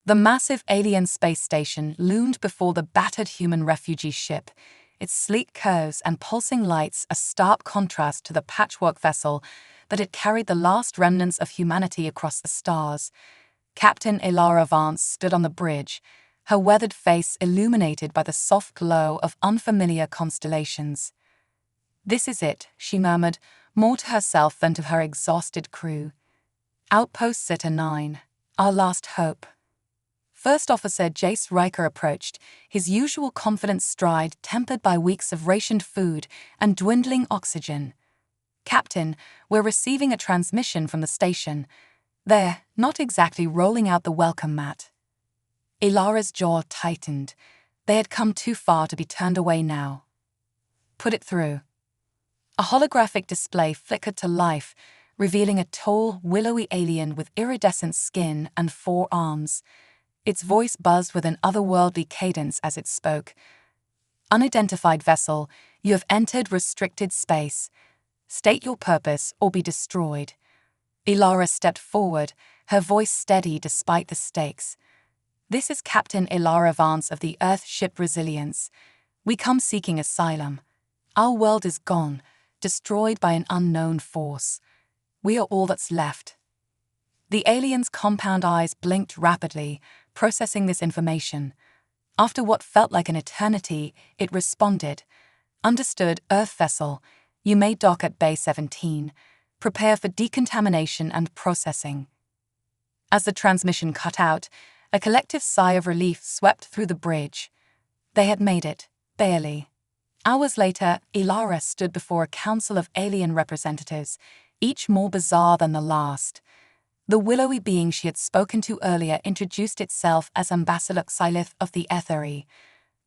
The massive alien space station loomed before the battered human refugee ship, its sleek curves and pulsing lights a stark contrast to the patchwork vessel that had carried the last remnants of humanity across the stars. Captain Elara Vance stood on the bridge, her weathered face illuminated by the soft glow of unfamiliar constellations. "This is it," she murmured, more to herself than to her exhausted crew. "Outpost Zeta 9, our last hope." First Officer Jace Riker approached, his usual confident stride tempered by weeks of rationed food and dwindling oxygen. "Captain, we're receiving a transmission from the station. They're not exactly rolling out the welcome mat." Ilara's jaw tightened. They had come too far to be turned away now. "Put it through." A holographic display flickered to life, revealing a tall, willowy alien with iridescent skin and 4 arms. Its voice buzzed with an otherworldly cadence as it spoke. "Unidentified vessel, you have entered restricted space. State your purpose or be destroyed." Ilara stepped forward, her voice steady despite the stakes. "This is Captain Ilara Vance of the Earth ship Resilience. We come seeking asylum. Our world is gone, destroyed by an unknown force. We are all that's left." The alien's compound eyes blinked rapidly, processing this information. After what felt like an eternity, it responded. "Understood, Earth vessel. You may dock at Bay 17. Prepare for decontamination and processing." As the transmission cut out, a collective sigh of relief swept through the bridge. They had made it, barely. Hours later, Ilara stood before a council of alien representatives, each more bizarre than the last. The willowy being she had spoken to earlier introduced itself as Ambassador Xylith of the Ethery.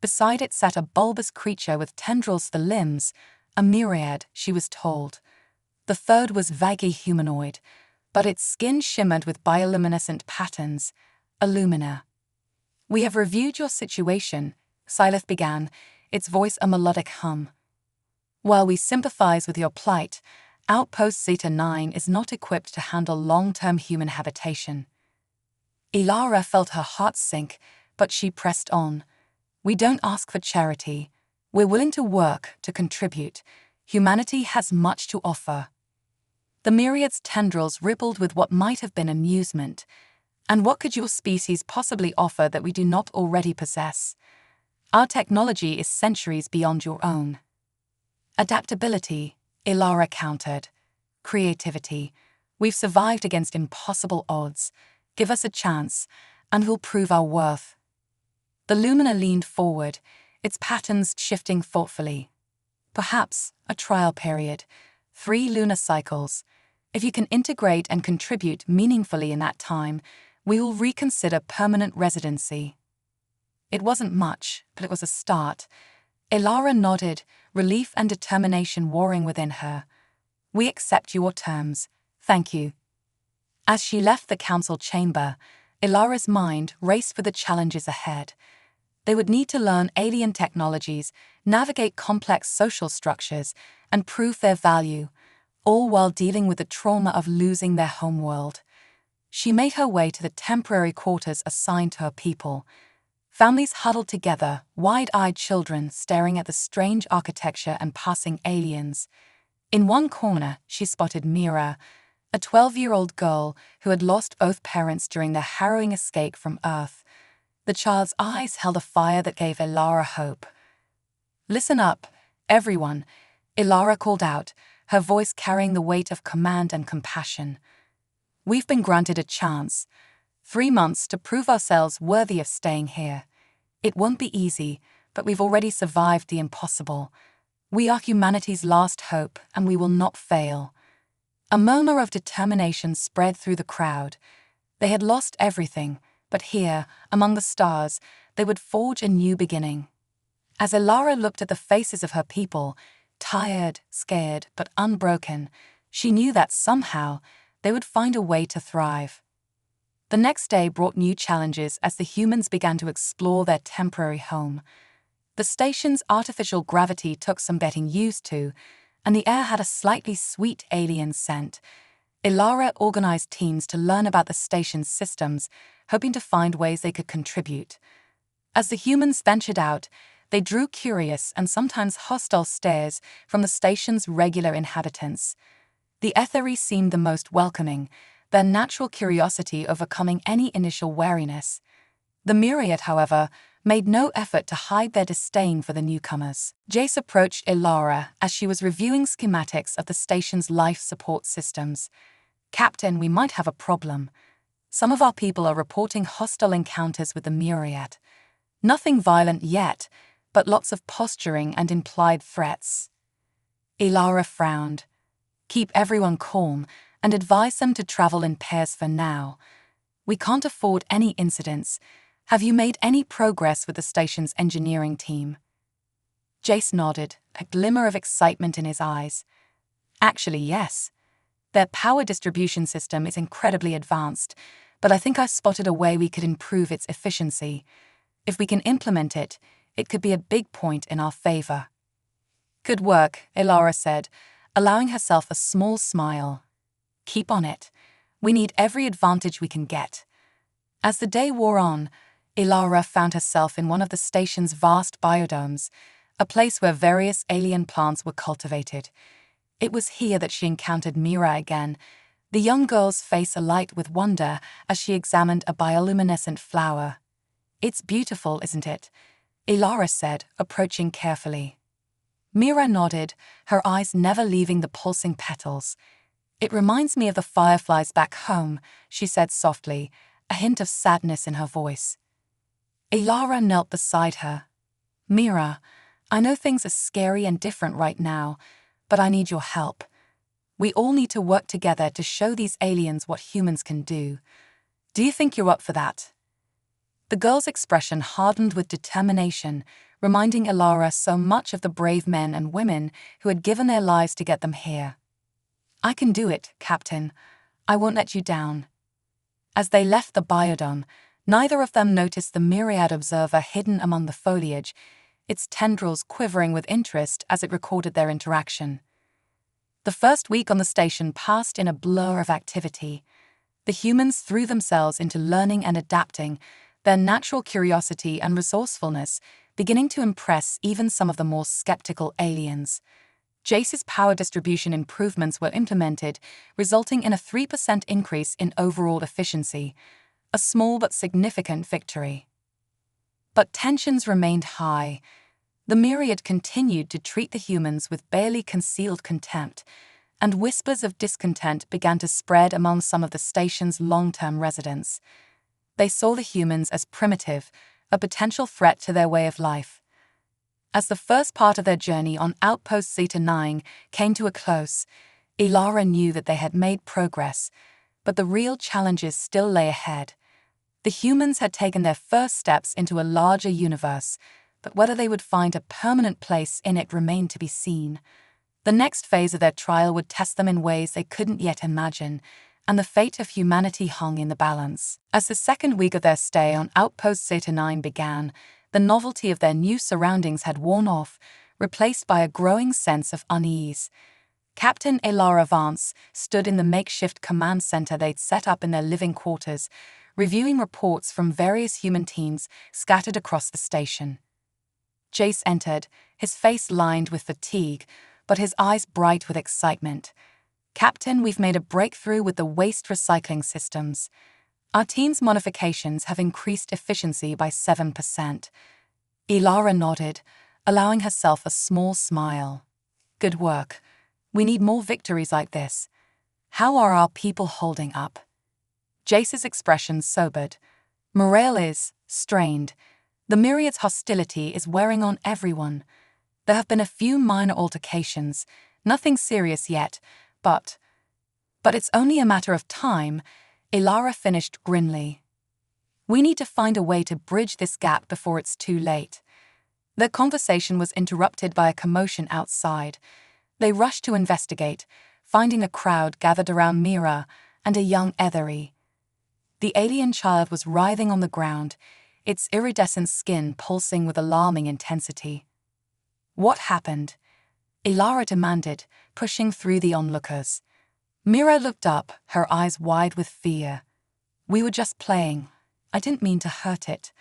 Beside it sat a bulbous creature with tendrils for limbs, a myriad, she was told. The third was vaguely humanoid, but its skin shimmered with bioluminescent patterns, Illumina. "We have reviewed your situation," Xylith began, its voice a melodic hum. "While we sympathize with your plight, Outpost Zeta 9 is not equipped to handle long-term human habitation." Ilara felt her heart sink, but she pressed on. "We don't ask for charity. We're willing to work, to contribute. Humanity has much to offer." The myriad's tendrils rippled with what might have been amusement. "And what could your species possibly offer that we do not already possess? Our technology is centuries beyond your own." "Adaptability," Ilara countered. "Creativity. We've survived against impossible odds. Give us a chance, and we'll prove our worth." The Lumina leaned forward, its patterns shifting thoughtfully. "Perhaps a trial period. 3 lunar cycles. If you can integrate and contribute meaningfully in that time, we will reconsider permanent residency." It wasn't much, but it was a start. Ilara nodded, relief and determination warring within her. "We accept your terms. Thank you." As she left the council chamber, Ilara's mind raced for the challenges ahead. They would need to learn alien technologies, navigate complex social structures, and prove their value, all while dealing with the trauma of losing their homeworld. She made her way to the temporary quarters assigned to her people. Families huddled together, wide-eyed children staring at the strange architecture and passing aliens. In one corner, she spotted Mira, a 12-year-old girl who had lost both parents during their harrowing escape from Earth. The child's eyes held a fire that gave Ilara hope. "Listen up, everyone," Ilara called out, her voice carrying the weight of command and compassion. "We've been granted a chance. 3 months to prove ourselves worthy of staying here. It won't be easy, but we've already survived the impossible. We are humanity's last hope, and we will not fail." A murmur of determination spread through the crowd. They had lost everything, but here, among the stars, they would forge a new beginning. As Ilara looked at the faces of her people, tired, scared, but unbroken, she knew that somehow they would find a way to thrive. The next day brought new challenges as the humans began to explore their temporary home. The station's artificial gravity took some getting used to, and the air had a slightly sweet alien scent. Ilara organized teams to learn about the station's systems, hoping to find ways they could contribute. As the humans ventured out, they drew curious and sometimes hostile stares from the station's regular inhabitants. The Etheri seemed the most welcoming, their natural curiosity overcoming any initial wariness. The Myriad, however, made no effort to hide their disdain for the newcomers. Jace approached Ilara as she was reviewing schematics of the station's life support systems. "Captain, we might have a problem. Some of our people are reporting hostile encounters with the Myriad. Nothing violent yet, but lots of posturing and implied threats." Ilara frowned. "Keep everyone calm and advise them to travel in pairs for now. We can't afford any incidents. Have you made any progress with the station's engineering team?" Jace nodded, a glimmer of excitement in his eyes. "Actually, yes. Their power distribution system is incredibly advanced, but I think I've spotted a way we could improve its efficiency. If we can implement it, it could be a big point in our favor." "Good work," Ilara said, allowing herself a small smile. "Keep on it. We need every advantage we can get." As the day wore on, Ilara found herself in one of the station's vast biodomes, a place where various alien plants were cultivated. It was here that she encountered Mira again, the young girl's face alight with wonder as she examined a bioluminescent flower. "It's beautiful, isn't it?" Ilara said, approaching carefully. Mira nodded, her eyes never leaving the pulsing petals. "It reminds me of the fireflies back home," she said softly, a hint of sadness in her voice. Ilara knelt beside her. "Mira, I know things are scary and different right now, but I need your help. We all need to work together to show these aliens what humans can do. Do you think you're up for that?" The girl's expression hardened with determination, reminding Ilara so much of the brave men and women who had given their lives to get them here. "I can do it, Captain. I won't let you down." As they left the biodome, neither of them noticed the myriad observer hidden among the foliage, its tendrils quivering with interest as it recorded their interaction. The first week on the station passed in a blur of activity. The humans threw themselves into learning and adapting, their natural curiosity and resourcefulness beginning to impress even some of the more skeptical aliens. Jace's power distribution improvements were implemented, resulting in a 3% increase in overall efficiency, a small but significant victory. But tensions remained high. The Myriad continued to treat the humans with barely concealed contempt, and whispers of discontent began to spread among some of the station's long-term residents. They saw the humans as primitive, a potential threat to their way of life. As the first part of their journey on Outpost Zeta 9 came to a close, Ilara knew that they had made progress, but the real challenges still lay ahead. The humans had taken their first steps into a larger universe, but whether they would find a permanent place in it remained to be seen. The next phase of their trial would test them in ways they couldn't yet imagine, and the fate of humanity hung in the balance. As the second week of their stay on Outpost Zeta 9 began, the novelty of their new surroundings had worn off, replaced by a growing sense of unease. Captain Ilara Vance stood in the makeshift command center they'd set up in their living quarters, reviewing reports from various human teams scattered across the station. Jace entered, his face lined with fatigue, but his eyes bright with excitement. "Captain, we've made a breakthrough with the waste recycling systems. Our team's modifications have increased efficiency by 7%. Ilara nodded, allowing herself a small smile. "Good work. We need more victories like this. How are our people holding up?" Jace's expression sobered. "Morale is strained. The Myriad's hostility is wearing on everyone. There have been a few minor altercations, nothing serious yet, but it's only a matter of time," Ilara finished grimly. "We need to find a way to bridge this gap before it's too late." Their conversation was interrupted by a commotion outside. They rushed to investigate, finding a crowd gathered around Mira and a young Etheri. The alien child was writhing on the ground, its iridescent skin pulsing with alarming intensity. "What happened?" Ilara demanded, pushing through the onlookers. Mira looked up, her eyes wide with fear. "We were just playing. I didn't mean to hurt it."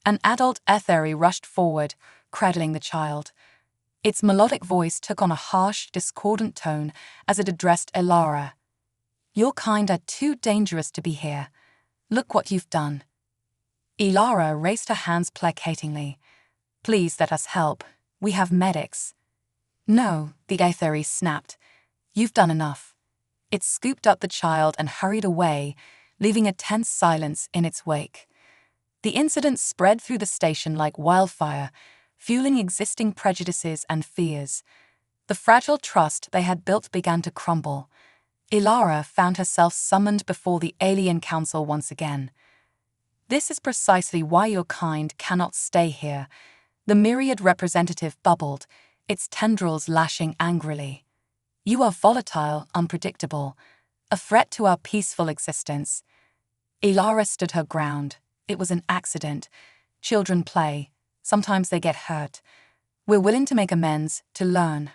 An adult Etheri rushed forward, cradling the child. Its melodic voice took on a harsh, discordant tone as it addressed Elara. "Your kind are too dangerous to be here. Look what you've done." Elara raised her hands placatingly. "Please let us help. We have medics." "No," the Etheri snapped. "You've done enough." It scooped up the child and hurried away, leaving a tense silence in its wake. The incident spread through the station like wildfire, fueling existing prejudices and fears. The fragile trust they had built began to crumble. Elara found herself summoned before the Alien Council once again. "This is precisely why your kind cannot stay here," the myriad representative bubbled, its tendrils lashing angrily. "You are volatile, unpredictable, a threat to our peaceful existence." Elara stood her ground. "It was an accident. Children play. Sometimes they get hurt. We're willing to make amends, to learn."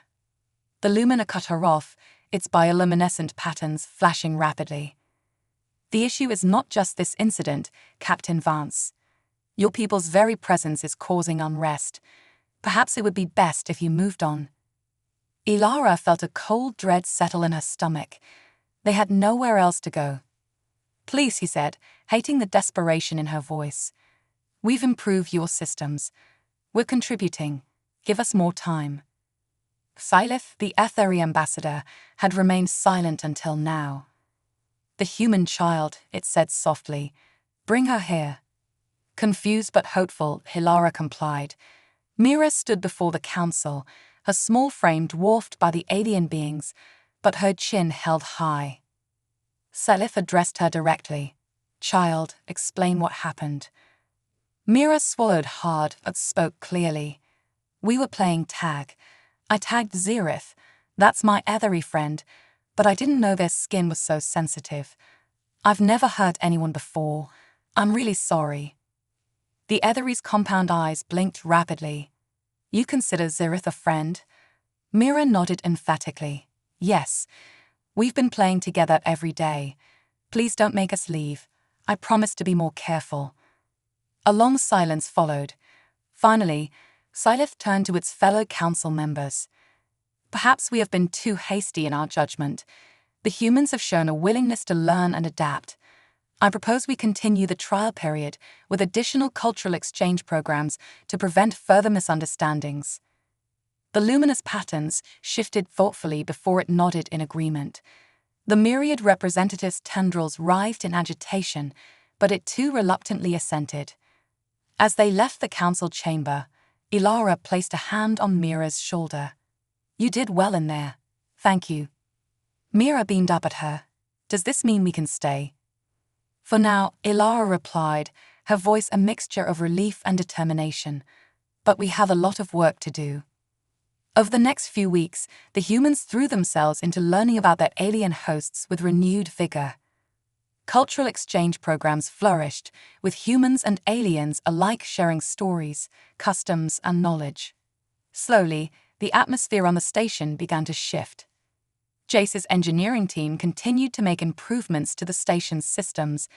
The Lumina cut her off, its bioluminescent patterns flashing rapidly. "The issue is not just this incident, Captain Vance. Your people's very presence is causing unrest. Perhaps it would be best if you moved on." Elara felt a cold dread settle in her stomach. They had nowhere else to go. "Please," he said, hating the desperation in her voice. "We've improved your systems. We're contributing. Give us more time." Sylith, the Etheri ambassador, had remained silent until now. "The human child," it said softly. "Bring her here." Confused but hopeful, Elara complied. Mira stood before the council, her small frame dwarfed by the alien beings, but her chin held high. Sylith addressed her directly. "Child, explain what happened." Mira swallowed hard but spoke clearly. "We were playing tag. I tagged Xerith. That's my Etheri friend, but I didn't know their skin was so sensitive. I've never hurt anyone before. I'm really sorry." The Etheri's compound eyes blinked rapidly. "You consider Xerith a friend?" Mira nodded emphatically. "Yes. We've been playing together every day. Please don't make us leave. I promise to be more careful." A long silence followed. Finally, Sylith turned to its fellow council members. "Perhaps we have been too hasty in our judgment. The humans have shown a willingness to learn and adapt. I propose we continue the trial period with additional cultural exchange programs to prevent further misunderstandings." The luminous patterns shifted thoughtfully before it nodded in agreement. The myriad representatives' tendrils writhed in agitation, but it too reluctantly assented. As they left the council chamber, Elara placed a hand on Mira's shoulder. "You did well in there. Thank you." Mira beamed up at her. "Does this mean we can stay?" "For now," Elara replied, her voice a mixture of relief and determination. "But we have a lot of work to do." Over the next few weeks, the humans threw themselves into learning about their alien hosts with renewed vigor. Cultural exchange programs flourished, with humans and aliens alike sharing stories, customs, and knowledge. Slowly, the atmosphere on the station began to shift. Jace's engineering team continued to make improvements to the station's systems,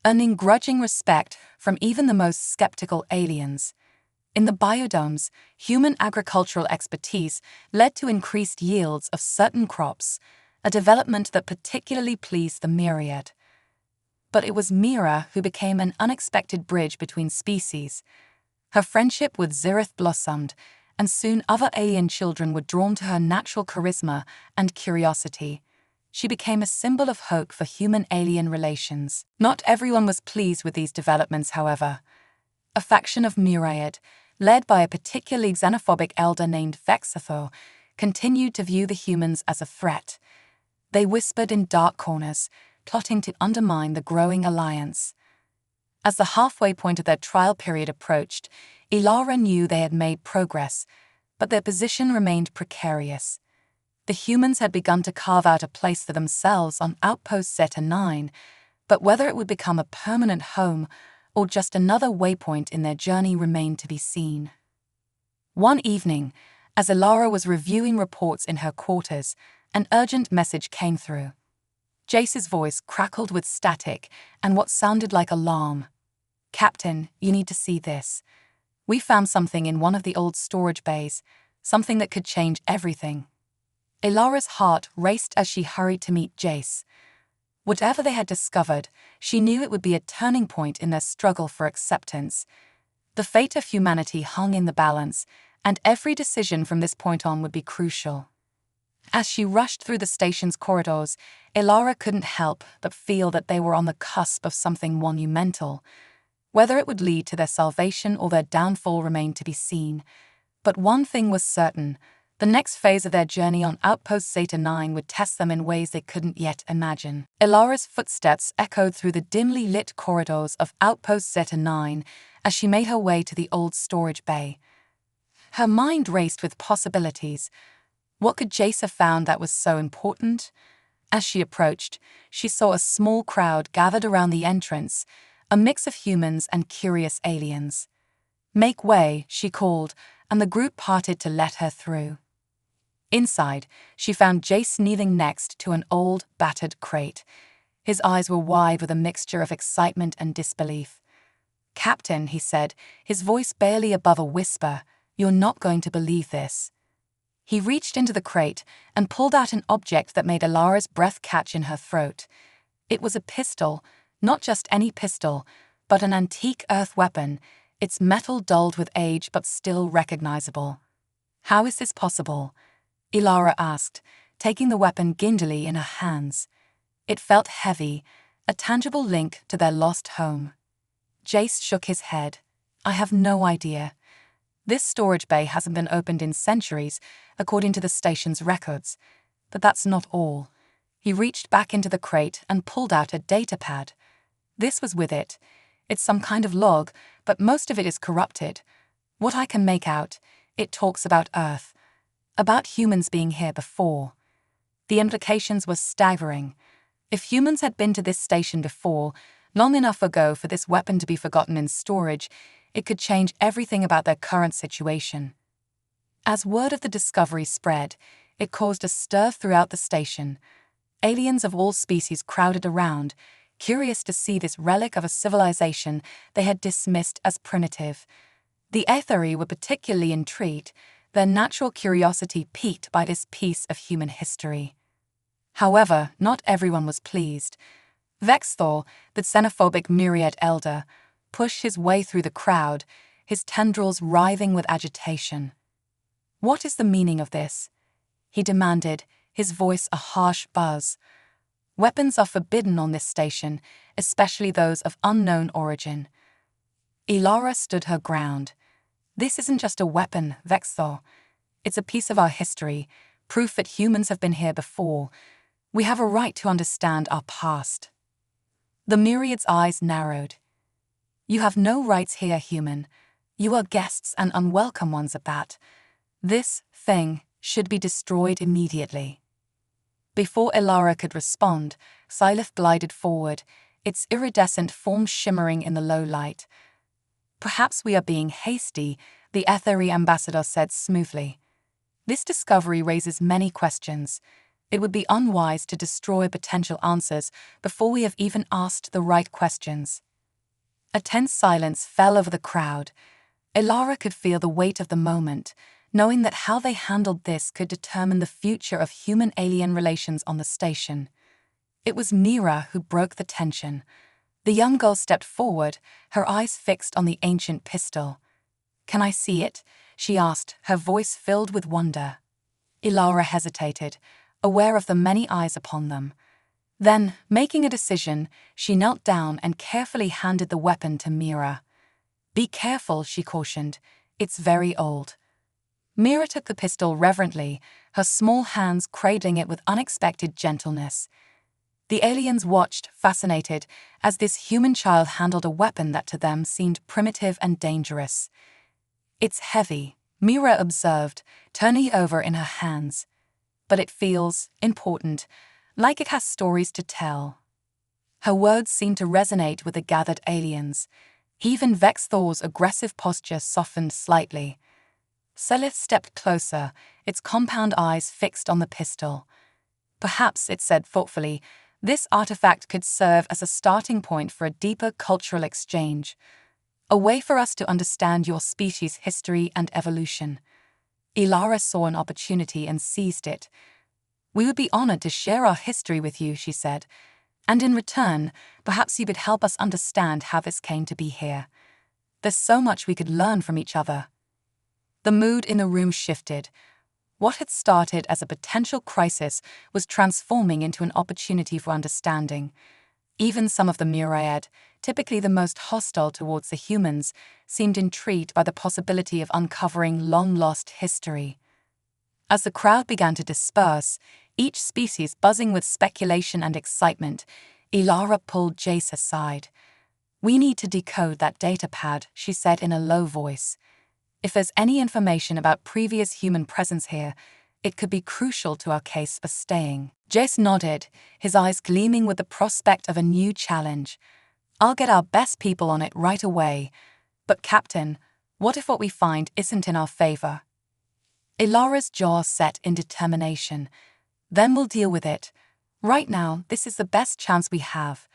earning grudging respect from even the most skeptical aliens. In the biodomes, human agricultural expertise led to increased yields of certain crops, a development that particularly pleased the myriad. But it was Mira who became an unexpected bridge between species. Her friendship with Xerith blossomed, and soon other alien children were drawn to her natural charisma and curiosity. She became a symbol of hope for human-alien relations. Not everyone was pleased with these developments, however. A faction of myriad, led by a particularly xenophobic elder named Vexathor, continued to view the humans as a threat. They whispered in dark corners, plotting to undermine the growing alliance. As the halfway point of their trial period approached, Elara knew they had made progress, but their position remained precarious. The humans had begun to carve out a place for themselves on Outpost Zeta 9, but whether it would become a permanent home or just another waypoint in their journey remained to be seen. One evening, as Elara was reviewing reports in her quarters, an urgent message came through. Jace's voice crackled with static and what sounded like alarm. "Captain, you need to see this. We found something in one of the old storage bays, something that could change everything." Ilara's heart raced as she hurried to meet Jace. Whatever they had discovered, she knew it would be a turning point in their struggle for acceptance. The fate of humanity hung in the balance, and every decision from this point on would be crucial. As she rushed through the station's corridors, Ilara couldn't help but feel that they were on the cusp of something monumental. Whether it would lead to their salvation or their downfall remained to be seen. But one thing was certain: the next phase of their journey on Outpost Zeta 9 would test them in ways they couldn't yet imagine. Ilara's footsteps echoed through the dimly lit corridors of Outpost Zeta 9 as she made her way to the old storage bay. Her mind raced with possibilities. What could Jace have found that was so important? As she approached, she saw a small crowd gathered around the entrance, a mix of humans and curious aliens. "Make way," she called, and the group parted to let her through. Inside, she found Jace kneeling next to an old, battered crate. His eyes were wide with a mixture of excitement and disbelief. "Captain," he said, his voice barely above a whisper, "you're not going to believe this." He reached into the crate and pulled out an object that made Ilara's breath catch in her throat. It was a pistol, not just any pistol, but an antique earth weapon, its metal dulled with age but still recognizable. "How is this possible?" Ilara asked, taking the weapon gingerly in her hands. It felt heavy, a tangible link to their lost home. Jace shook his head. "I have no idea. This storage bay hasn't been opened in centuries, according to the station's records. But that's not all." He reached back into the crate and pulled out a datapad. "This was with it. It's some kind of log, but most of it is corrupted. What I can make out, it talks about Earth, about humans being here before." The implications were staggering. If humans had been to this station before, long enough ago for this weapon to be forgotten in storage, it could change everything about their current situation. As word of the discovery spread, it caused a stir throughout the station. Aliens of all species crowded around, curious to see this relic of a civilization they had dismissed as primitive. The Aetheri were particularly intrigued, their natural curiosity piqued by this piece of human history. However, not everyone was pleased. Vexthor, the xenophobic myriad elder, pushed his way through the crowd, his tendrils writhing with agitation. "What is the meaning of this?" he demanded, his voice a harsh buzz. "Weapons are forbidden on this station, especially those of unknown origin." Ilara stood her ground. "This isn't just a weapon, Vexthor. It's a piece of our history, proof that humans have been here before. We have a right to understand our past." The myriad's eyes narrowed. "You have no rights here, human. You are guests and unwelcome ones at that. This thing should be destroyed immediately." Before Ilara could respond, Sylif glided forward, its iridescent form shimmering in the low light. "Perhaps we are being hasty," the Aetheri ambassador said smoothly. "This discovery raises many questions. It would be unwise to destroy potential answers before we have even asked the right questions." A tense silence fell over the crowd. Ilara could feel the weight of the moment, knowing that how they handled this could determine the future of human-alien relations on the station. It was Mira who broke the tension. The young girl stepped forward, her eyes fixed on the ancient pistol. "Can I see it?" she asked, her voice filled with wonder. Ilara hesitated, aware of the many eyes upon them. Then, making a decision, she knelt down and carefully handed the weapon to Mira. "Be careful," she cautioned. "It's very old." Mira took the pistol reverently, her small hands cradling it with unexpected gentleness. The aliens watched, fascinated, as this human child handled a weapon that to them seemed primitive and dangerous. "It's heavy," Mira observed, turning it over in her hands. "But it feels important, like it has stories to tell." Her words seemed to resonate with the gathered aliens. Even Vexthor's aggressive posture softened slightly. Selith stepped closer, its compound eyes fixed on the pistol. "Perhaps," it said thoughtfully, This artifact could serve as a starting point for a deeper cultural exchange, a way for us to understand your species' history and evolution. Ilara saw an opportunity and seized it. "We would be honored to share our history with you," she said, "and in return, perhaps you could help us understand how this came to be here. There's so much we could learn from each other." The mood in the room shifted. What had started as a potential crisis was transforming into an opportunity for understanding. Even some of the myriad, typically the most hostile towards the humans, seemed intrigued by the possibility of uncovering long-lost history. As the crowd began to disperse, each species buzzing with speculation and excitement, Ilara pulled Jace aside. "We need to decode that data pad," she said in a low voice. "If there's any information about previous human presence here, it could be crucial to our case for staying." Jace nodded, his eyes gleaming with the prospect of a new challenge. "I'll get our best people on it right away. But Captain, what if what we find isn't in our favor?" Ilara's jaw set in determination. "Then we'll deal with it. Right now, this is the best chance we have.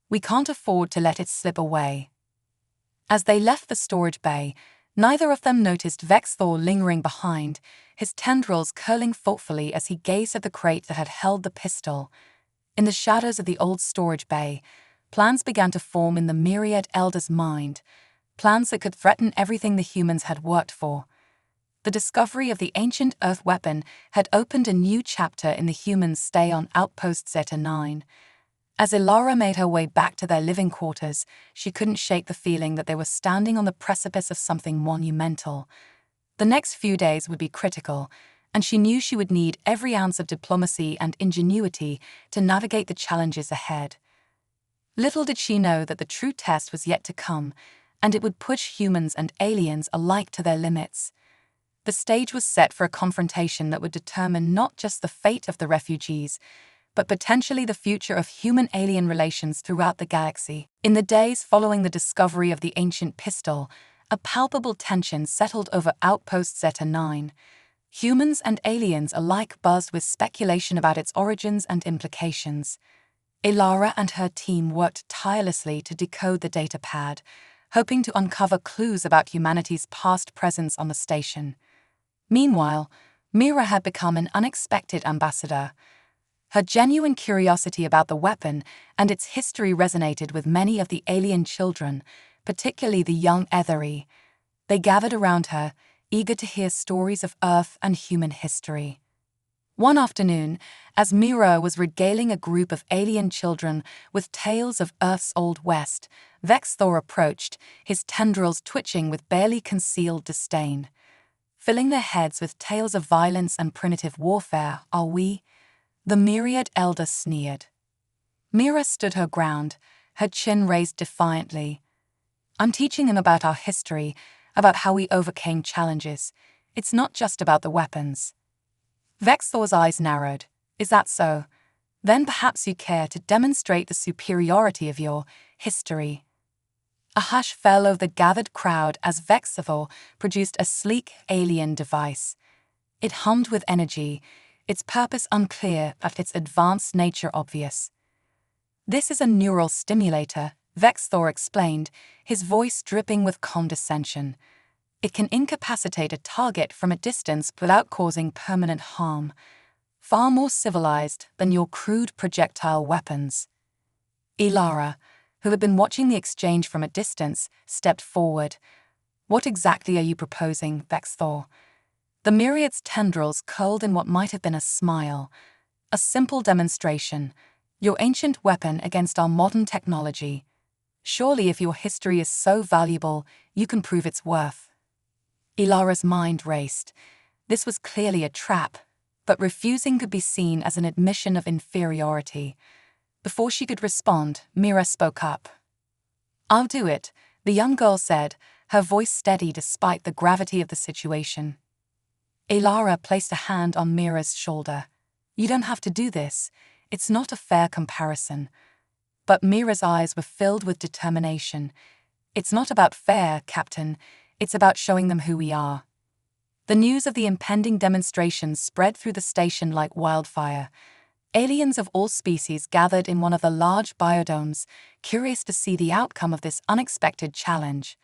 We can't afford to let it slip away." As they left the storage bay, neither of them noticed Vexthor lingering behind, his tendrils curling thoughtfully as he gazed at the crate that had held the pistol. In the shadows of the old storage bay, plans began to form in the myriad elder's mind, plans that could threaten everything the humans had worked for. The discovery of the ancient Earth weapon had opened a new chapter in the humans' stay on Outpost Zeta 9. As Ilara made her way back to their living quarters, she couldn't shake the feeling that they were standing on the precipice of something monumental. The next few days would be critical, and she knew she would need every ounce of diplomacy and ingenuity to navigate the challenges ahead. Little did she know that the true test was yet to come, and it would push humans and aliens alike to their limits. The stage was set for a confrontation that would determine not just the fate of the refugees, but potentially the future of human-alien relations throughout the galaxy. In the days following the discovery of the ancient pistol, a palpable tension settled over Outpost Zeta 9. Humans and aliens alike buzzed with speculation about its origins and implications. Ilara and her team worked tirelessly to decode the data pad, hoping to uncover clues about humanity's past presence on the station. Meanwhile, Mira had become an unexpected ambassador. Her genuine curiosity about the weapon and its history resonated with many of the alien children, particularly the young Ethery. They gathered around her, eager to hear stories of Earth and human history. One afternoon, as Mira was regaling a group of alien children with tales of Earth's Old West, Vexthor approached, his tendrils twitching with barely concealed disdain. "Filling their heads with tales of violence and primitive warfare, are we?" The myriad elder sneered. Mira stood her ground, her chin raised defiantly. "I'm teaching them about our history, about how we overcame challenges. It's not just about the weapons." Vexthor's eyes narrowed. "Is that so? Then perhaps you care to demonstrate the superiority of your history." A hush fell over the gathered crowd as Vexthor produced a sleek alien device. It hummed with energy, its purpose unclear but its advanced nature obvious. "This is a neural stimulator," Vexthor explained, his voice dripping with condescension. "It can incapacitate a target from a distance without causing permanent harm. Far more civilized than your crude projectile weapons." Ilara, who had been watching the exchange from a distance, stepped forward. "What exactly are you proposing, Vexthor?" The myriad's tendrils curled in what might have been a smile. "A simple demonstration. Your ancient weapon against our modern technology. Surely if your history is so valuable, you can prove its worth." Ilara's mind raced. This was clearly a trap, but refusing could be seen as an admission of inferiority. Before she could respond, Mira spoke up. "I'll do it," the young girl said, her voice steady despite the gravity of the situation. Ilara placed a hand on Mira's shoulder. "You don't have to do this. It's not a fair comparison." But Mira's eyes were filled with determination. "It's not about fair, Captain. It's about showing them who we are." The news of the impending demonstration spread through the station like wildfire. Aliens of all species gathered in one of the large biodomes, curious to see the outcome of this unexpected challenge.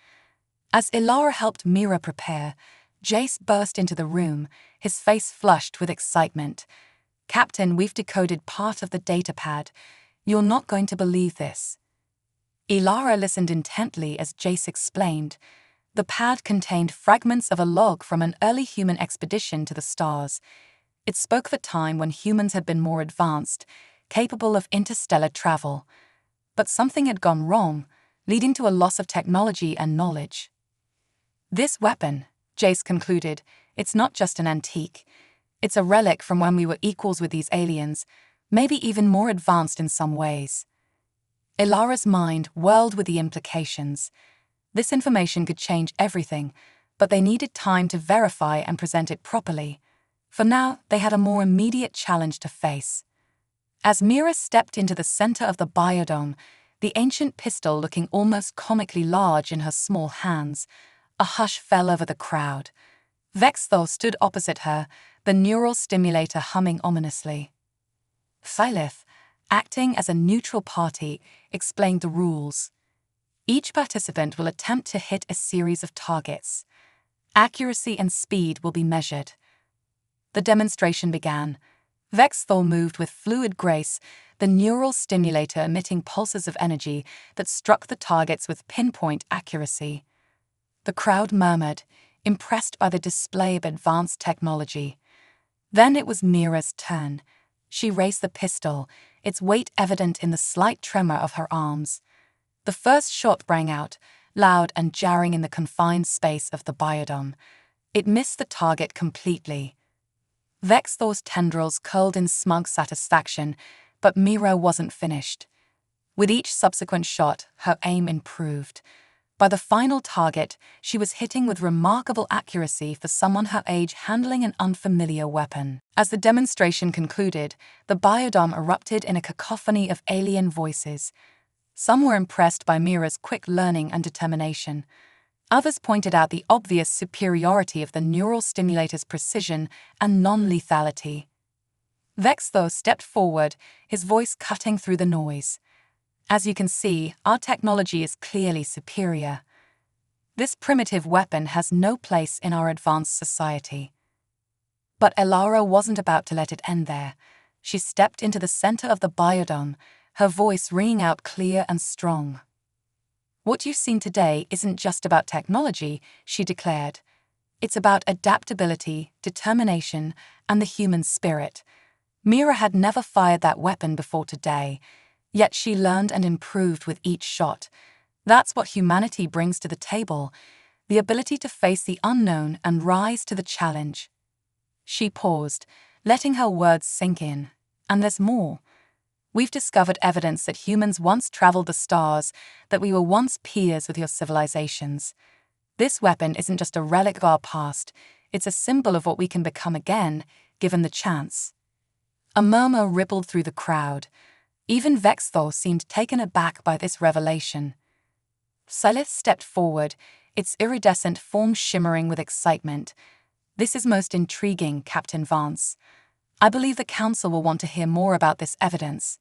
As Ilara helped Mira prepare, Jace burst into the room, his face flushed with excitement. "Captain, we've decoded part of the datapad. You're not going to believe this." Ilara listened intently as Jace explained. The pad contained fragments of a log from an early human expedition to the stars. It spoke of a time when humans had been more advanced, capable of interstellar travel. But something had gone wrong, leading to a loss of technology and knowledge. "This weapon," Jace concluded, "it's not just an antique. It's a relic from when we were equals with these aliens, maybe even more advanced in some ways." Ilara's mind whirled with the implications. This information could change everything, but they needed time to verify and present it properly. For now, they had a more immediate challenge to face. As Mira stepped into the center of the biodome, the ancient pistol looking almost comically large in her small hands, a hush fell over the crowd. Vexthor stood opposite her, the neural stimulator humming ominously. Phylith, acting as a neutral party, explained the rules. Each participant will attempt to hit a series of targets. Accuracy and speed will be measured. The demonstration began. Vexthor moved with fluid grace, the neural stimulator emitting pulses of energy that struck the targets with pinpoint accuracy. The crowd murmured, impressed by the display of advanced technology. Then it was Mira's turn. She raised the pistol, its weight evident in the slight tremor of her arms. The first shot rang out, loud and jarring in the confined space of the biodome. It missed the target completely. Vexthor's tendrils curled in smug satisfaction, but Mira wasn't finished. With each subsequent shot, her aim improved. By the final target, she was hitting with remarkable accuracy for someone her age handling an unfamiliar weapon. As the demonstration concluded, the biodome erupted in a cacophony of alien voices. Some were impressed by Mira's quick learning and determination. Others pointed out the obvious superiority of the neural stimulator's precision and non-lethality. Vexthor stepped forward, his voice cutting through the noise. "As you can see, our technology is clearly superior. This primitive weapon has no place in our advanced society." But Ilara wasn't about to let it end there. She stepped into the center of the biodome, her voice ringing out clear and strong. "What you've seen today isn't just about technology," she declared. "It's about adaptability, determination, and the human spirit." Mira had never fired that weapon before today, yet she learned and improved with each shot. That's what humanity brings to the table, the ability to face the unknown and rise to the challenge. She paused, letting her words sink in. "And there's more. We've discovered evidence that humans once traveled the stars, that we were once peers with your civilizations. This weapon isn't just a relic of our past, it's a symbol of what we can become again, given the chance." A murmur rippled through the crowd. Even Vexthor seemed taken aback by this revelation. Sylith stepped forward, its iridescent form shimmering with excitement. "This is most intriguing, Captain Vance. I believe the Council will want to hear more about this evidence."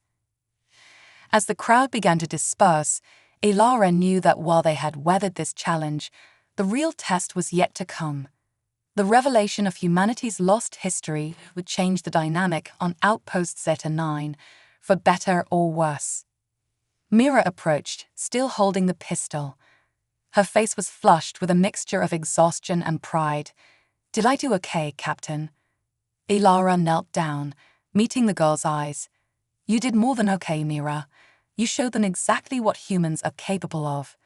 As the crowd began to disperse, Ilara knew that while they had weathered this challenge, the real test was yet to come. The revelation of humanity's lost history would change the dynamic on Outpost Zeta 9, for better or worse. Mira approached, still holding the pistol. Her face was flushed with a mixture of exhaustion and pride. "Did I do okay, Captain?" Ilara knelt down, meeting the girl's eyes. "You did more than okay, Mira. You showed them exactly what humans are capable of."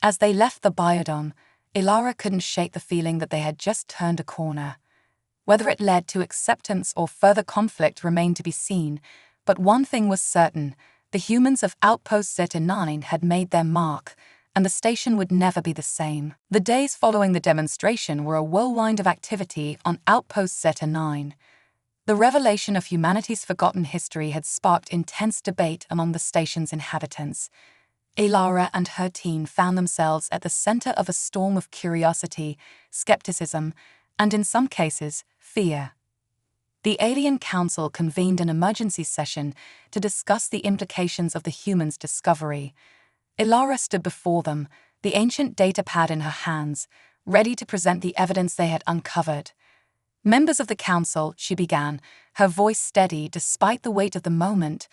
As they left the biodome, Ilara couldn't shake the feeling that they had just turned a corner. Whether it led to acceptance or further conflict remained to be seen, but one thing was certain: the humans of Outpost Zeta 9 had made their mark, and the station would never be the same. The days following the demonstration were a whirlwind of activity on Outpost Zeta 9. The revelation of humanity's forgotten history had sparked intense debate among the station's inhabitants. Ilara and her team found themselves at the center of a storm of curiosity, skepticism, and in some cases, fear. The Alien Council convened an emergency session to discuss the implications of the humans' discovery. Ilara stood before them, the ancient datapad in her hands, ready to present the evidence they had uncovered. "Members of the council," she began, her voice steady despite the weight of the moment,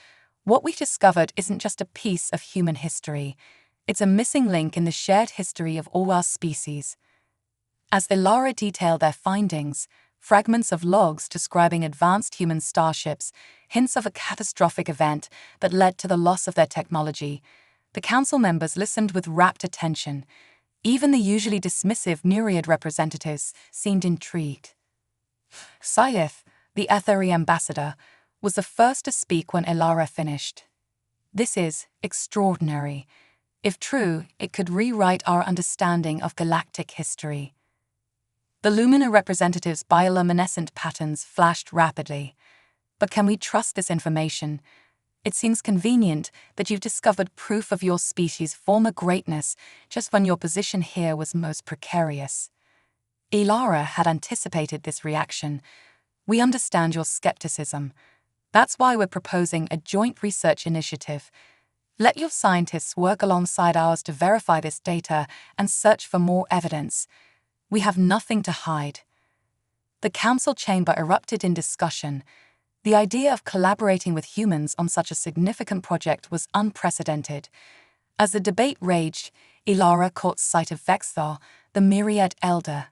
"what we discovered isn't just a piece of human history. It's a missing link in the shared history of all our species." As Ilara detailed their findings, fragments of logs describing advanced human starships, hints of a catastrophic event that led to the loss of their technology, the council members listened with rapt attention. Even the usually dismissive myriad representatives seemed intrigued. Scythe, the Etheri ambassador, was the first to speak when Ilara finished. "This is extraordinary. If true, it could rewrite our understanding of galactic history." The Lumina representative's bioluminescent patterns flashed rapidly. "But can we trust this information? It seems convenient that you've discovered proof of your species' former greatness just when your position here was most precarious." Ilara had anticipated this reaction. "We understand your skepticism. That's why we're proposing a joint research initiative. Let your scientists work alongside ours to verify this data and search for more evidence. We have nothing to hide." The council chamber erupted in discussion. The idea of collaborating with humans on such a significant project was unprecedented. As the debate raged, Ilara caught sight of Vexthor, the myriad elder.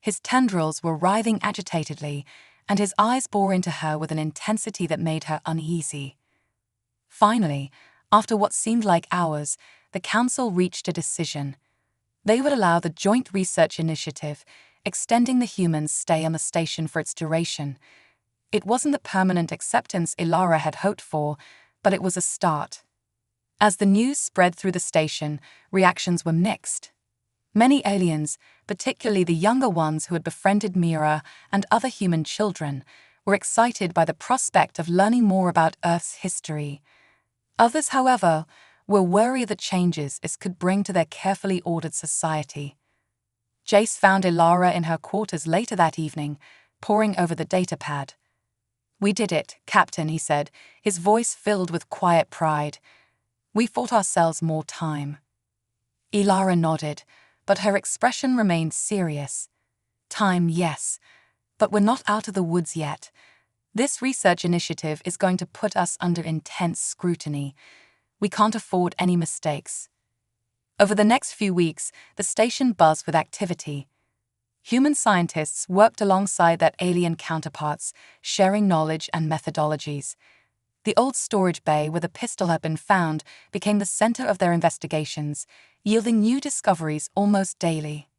His tendrils were writhing agitatedly, and his eyes bore into her with an intensity that made her uneasy. Finally, after what seemed like hours, the council reached a decision. They would allow the joint research initiative, extending the humans' stay on the station for its duration. It wasn't the permanent acceptance Ilara had hoped for, but it was a start. As the news spread through the station, reactions were mixed. Many aliens, particularly the younger ones who had befriended Mira and other human children, were excited by the prospect of learning more about Earth's history. Others, however, were wary of the changes it could bring to their carefully ordered society. Jace found Ilara in her quarters later that evening, poring over the datapad. "We did it, Captain," he said, his voice filled with quiet pride. "We fought ourselves more time." Ilara nodded, but her expression remained serious. "Time, yes, but we're not out of the woods yet. This research initiative is going to put us under intense scrutiny. We can't afford any mistakes." Over the next few weeks, the station buzzed with activity. Human scientists worked alongside their alien counterparts, sharing knowledge and methodologies. The old storage bay where the pistol had been found became the center of their investigations, yielding new discoveries almost daily.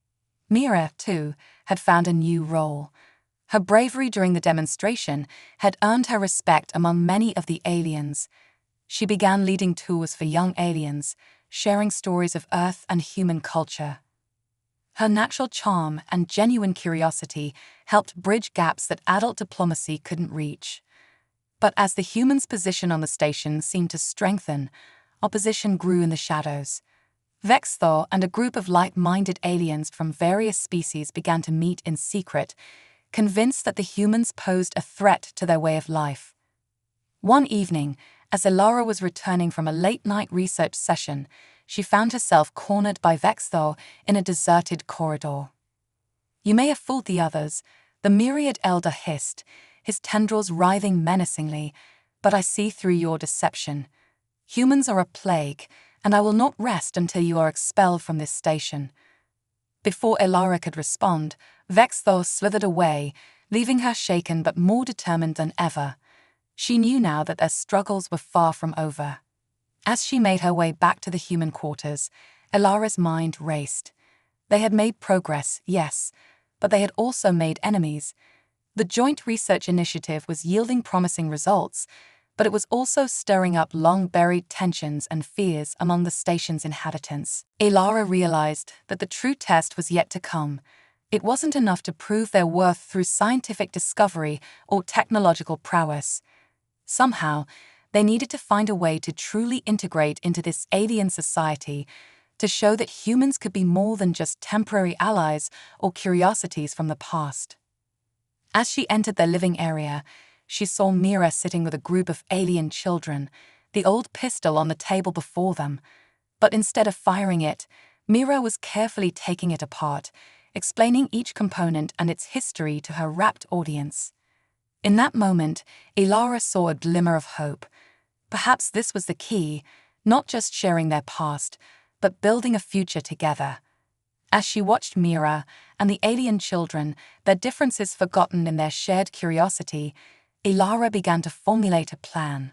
Mira, too, had found a new role. Her bravery during the demonstration had earned her respect among many of the aliens. She began leading tours for young aliens, sharing stories of Earth and human culture. Her natural charm and genuine curiosity helped bridge gaps that adult diplomacy couldn't reach. But as the humans' position on the station seemed to strengthen, opposition grew in the shadows. Vexthor and a group of like-minded aliens from various species began to meet in secret, convinced that the humans posed a threat to their way of life. One evening, as Ilara was returning from a late-night research session, she found herself cornered by Vexthor in a deserted corridor. "You may have fooled the others," the myriad elder hissed, his tendrils writhing menacingly, "but I see through your deception. Humans are a plague, and I will not rest until you are expelled from this station." Before Ilara could respond, Vexthor slithered away, leaving her shaken but more determined than ever. She knew now that their struggles were far from over. As she made her way back to the human quarters, Ilara's mind raced. They had made progress, yes, but they had also made enemies. The joint research initiative was yielding promising results, but it was also stirring up long-buried tensions and fears among the station's inhabitants. Ilara realized that the true test was yet to come. It wasn't enough to prove their worth through scientific discovery or technological prowess. Somehow, they needed to find a way to truly integrate into this alien society, to show that humans could be more than just temporary allies or curiosities from the past. As she entered their living area, she saw Mira sitting with a group of alien children, the old pistol on the table before them. But instead of firing it, Mira was carefully taking it apart, explaining each component and its history to her rapt audience. In that moment, Ilara saw a glimmer of hope. Perhaps this was the key, not just sharing their past, but building a future together. As she watched Mira and the alien children, their differences forgotten in their shared curiosity, Ilara began to formulate a plan.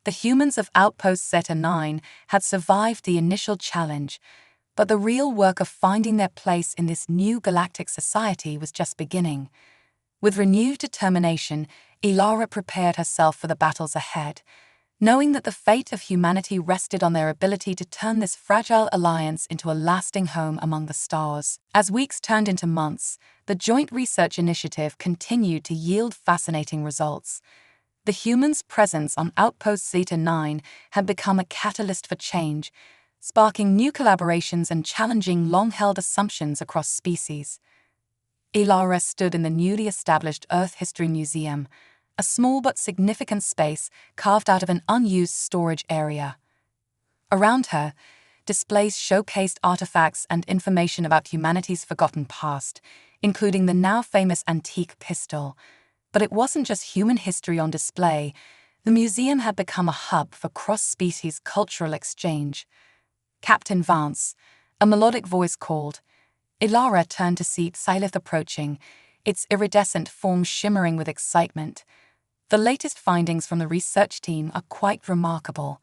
The humans of Outpost Zeta 9 had survived the initial challenge, but the real work of finding their place in this new galactic society was just beginning. With renewed determination, Ilara prepared herself for the battles ahead, knowing that the fate of humanity rested on their ability to turn this fragile alliance into a lasting home among the stars. As weeks turned into months, the Joint Research Initiative continued to yield fascinating results. The humans' presence on Outpost Zeta 9 had become a catalyst for change, sparking new collaborations and challenging long-held assumptions across species. Ilara stood in the newly established Earth History Museum, a small but significant space carved out of an unused storage area. Around her, displays showcased artifacts and information about humanity's forgotten past, including the now famous antique pistol. But it wasn't just human history on display. The museum had become a hub for cross-species cultural exchange. Captain Vance, a melodic voice called. Ilara turned to see Xylith approaching, its iridescent form shimmering with excitement. The latest findings from the research team are quite remarkable.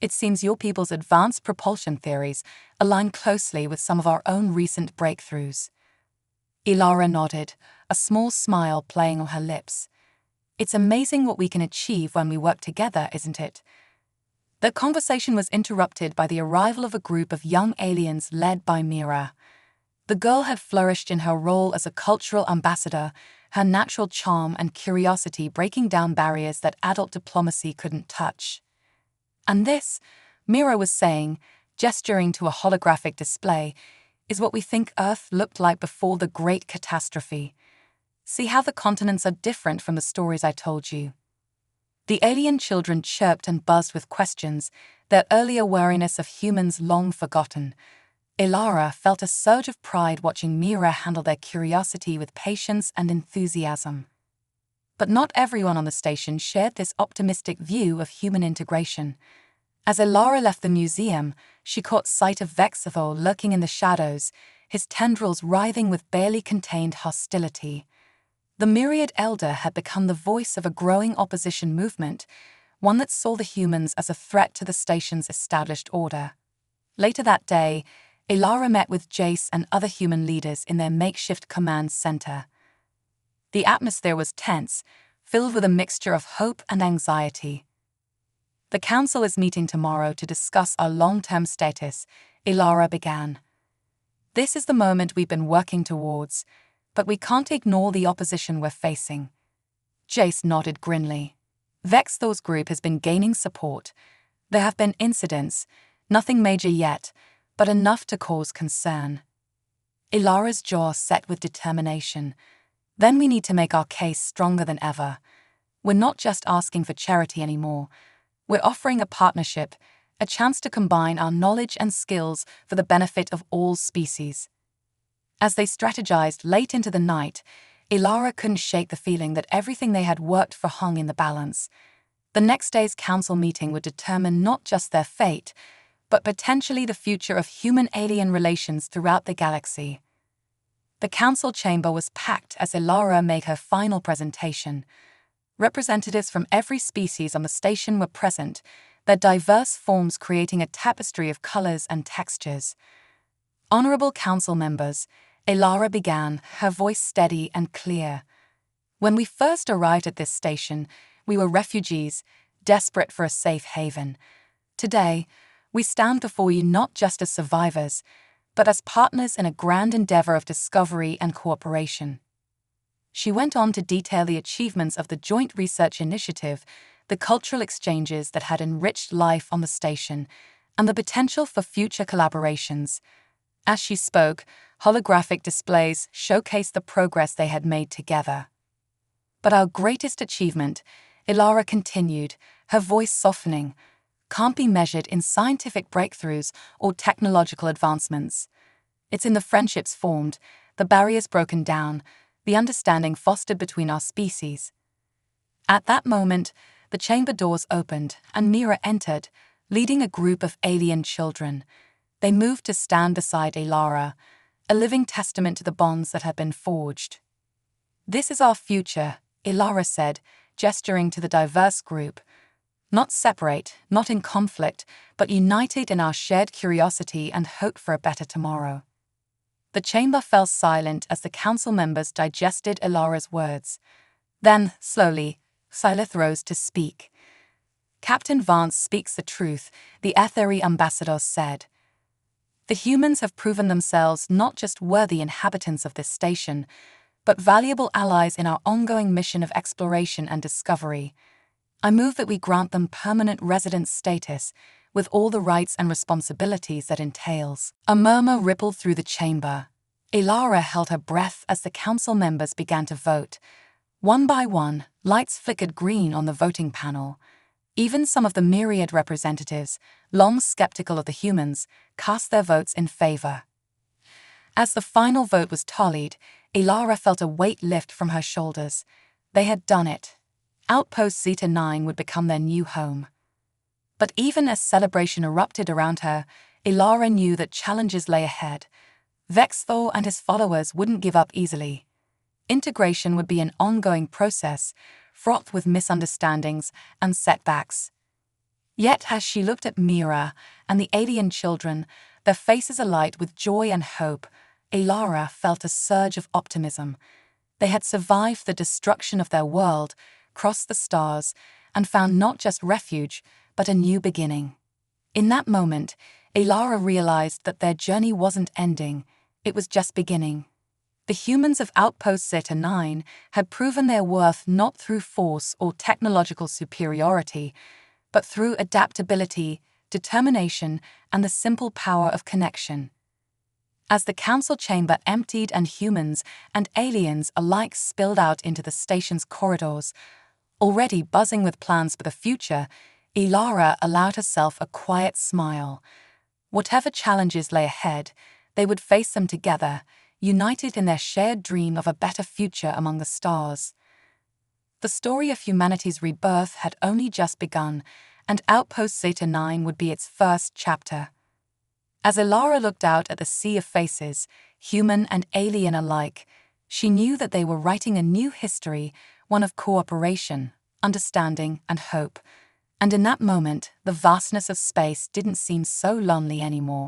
It seems your people's advanced propulsion theories align closely with some of our own recent breakthroughs. Ilara nodded, a small smile playing on her lips. It's amazing what we can achieve when we work together, isn't it? The conversation was interrupted by the arrival of a group of young aliens led by Mira. The girl had flourished in her role as a cultural ambassador, her natural charm and curiosity breaking down barriers that adult diplomacy couldn't touch. And this, Mira was saying, gesturing to a holographic display, is what we think Earth looked like before the Great Catastrophe. See how the continents are different from the stories I told you. The alien children chirped and buzzed with questions, their earlier wariness of humans long forgotten. Ilara felt a surge of pride watching Mira handle their curiosity with patience and enthusiasm. But not everyone on the station shared this optimistic view of human integration. As Ilara left the museum, she caught sight of Vexavo lurking in the shadows, his tendrils writhing with barely contained hostility. The Myriad Elder had become the voice of a growing opposition movement, one that saw the humans as a threat to the station's established order. Later that day, Ilara met with Jace and other human leaders in their makeshift command center. The atmosphere was tense, filled with a mixture of hope and anxiety. The council is meeting tomorrow to discuss our long-term status, Ilara began. This is the moment we've been working towards, but we can't ignore the opposition we're facing. Jace nodded grimly. Vexthor's group has been gaining support. There have been incidents, nothing major yet, but enough to cause concern. Ilara's jaw set with determination. Then we need to make our case stronger than ever. We're not just asking for charity anymore. We're offering a partnership, a chance to combine our knowledge and skills for the benefit of all species. As they strategized late into the night, Ilara couldn't shake the feeling that everything they had worked for hung in the balance. The next day's council meeting would determine not just their fate, but potentially the future of human-alien relations throughout the galaxy. The council chamber was packed as Ilara made her final presentation. Representatives from every species on the station were present, their diverse forms creating a tapestry of colors and textures. Honorable council members, Ilara began, her voice steady and clear. When we first arrived at this station, we were refugees, desperate for a safe haven. Today, we stand before you not just as survivors, but as partners in a grand endeavor of discovery and cooperation. She went on to detail the achievements of the Joint Research Initiative, the cultural exchanges that had enriched life on the station, and the potential for future collaborations. As she spoke, holographic displays showcased the progress they had made together. But our greatest achievement, Ilara continued, her voice softening, can't be measured in scientific breakthroughs or technological advancements. It's in the friendships formed, the barriers broken down, the understanding fostered between our species. At that moment, the chamber doors opened and Mira entered, leading a group of alien children. They moved to stand beside Ilara, a living testament to the bonds that had been forged. "This is our future," Ilara said, gesturing to the diverse group. "Not separate, not in conflict, but united in our shared curiosity and hope for a better tomorrow." The chamber fell silent as the council members digested Ilara's words. Then, slowly, Silith rose to speak. "Captain Vance speaks the truth," the Etheri ambassador said. "The humans have proven themselves not just worthy inhabitants of this station, but valuable allies in our ongoing mission of exploration and discovery. I move that we grant them permanent residence status, with all the rights and responsibilities that entails." A murmur rippled through the chamber. Ilara held her breath as the council members began to vote. One by one, lights flickered green on the voting panel. Even some of the myriad representatives, long skeptical of the humans, cast their votes in favor. As the final vote was tallied, Ilara felt a weight lift from her shoulders. They had done it. Outpost Zeta 9 would become their new home. But even as celebration erupted around her, Ilara knew that challenges lay ahead. Vexthor and his followers wouldn't give up easily. Integration would be an ongoing process, fraught with misunderstandings and setbacks. Yet as she looked at Mira and the alien children, their faces alight with joy and hope, Ilara felt a surge of optimism. They had survived the destruction of their world, crossed the stars, and found not just refuge, but a new beginning. In that moment, Ilara realized that their journey wasn't ending, it was just beginning. The humans of Outpost Zeta 9 had proven their worth not through force or technological superiority, but through adaptability, determination, and the simple power of connection. As the council chamber emptied and humans and aliens alike spilled out into the station's corridors, already buzzing with plans for the future, Ilara allowed herself a quiet smile. Whatever challenges lay ahead, they would face them together, united in their shared dream of a better future among the stars. The story of humanity's rebirth had only just begun, and Outpost Zeta 9 would be its first chapter. As Ilara looked out at the sea of faces, human and alien alike, she knew that they were writing a new history, one of cooperation, understanding, and hope. And in that moment, the vastness of space didn't seem so lonely anymore.